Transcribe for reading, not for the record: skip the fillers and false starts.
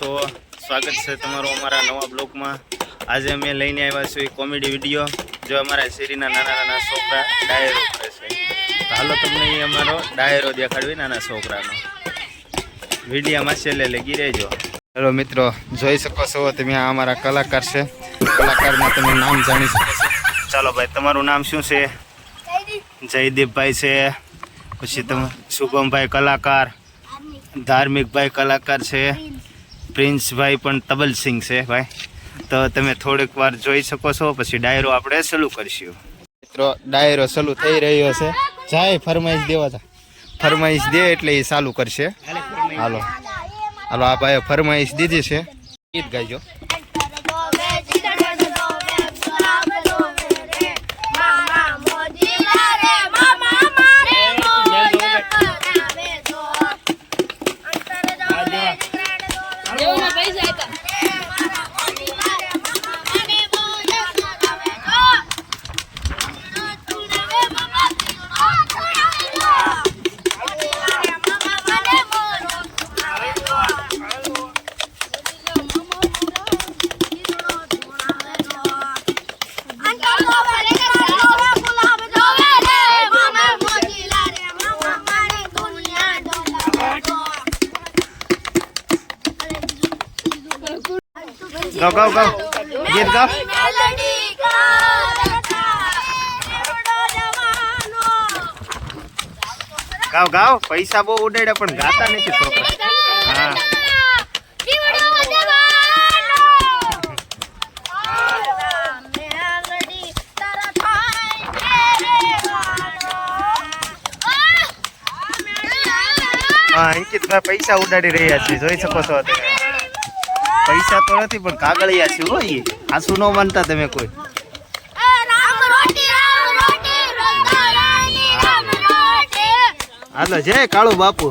છો? સ્વાગત છે તમારું અમારા નવા બ્લોગમાં। આજે અમે લઈને આવ્યા છું એક કોમેડી વિડીયો। જો અમારા શેરીના નાના નાના છોકરા ડાયરો કરે છે, તો હાલો તમને એ અમારો ડાયરો દેખાડવી નાના છોકરાનો। વિડીયોમાં છેલ્લે લગી રહેજો। હેલો મિત્રો, જોઈ શકો છો તમે આ અમારા કલાકાર છે। કલાકારના તમે નામ જાણી શકો છો। ચાલો ભાઈ, તમારું નામ શું છે? જયદીપભાઈ છે, પછી તમે શુભમભાઈ કલાકાર, ધાર્મિકભાઈ કલાકાર છે, પ્રિન્સભાઈ પણ તબલસિંગ છે ભાઈ। તો તમે થોડીક વાર જોઈ શકો છો, પછી ડાયરો આપણે ચાલુ કરીશું। મિત્રો ડાયરો ચાલુ થઈ રહ્યો છે। જાય ફરમાઈશ દેવા હતા, ફરમાઈશ દે એટલે એ ચાલુ કરશે। હાલો હાલો, આ ભાઈ ફરમાઈશ દીધી છે, ગીત ગાઈજો। गाओ गाओ गाओ, गीत गाओ। गाओ गाओ, पैसा बहु उड़ाड्या पण गाता नहीं छोकरा। हाँ हाँ, अंकित भाई पैसा उड़ाड़ी रह्या छे, जोई शको छो तमे। पैसा तो नहीं पण कागड़िया छे हो। ये आंसू न मानता तमे कोई। हालो जय काळू बापू।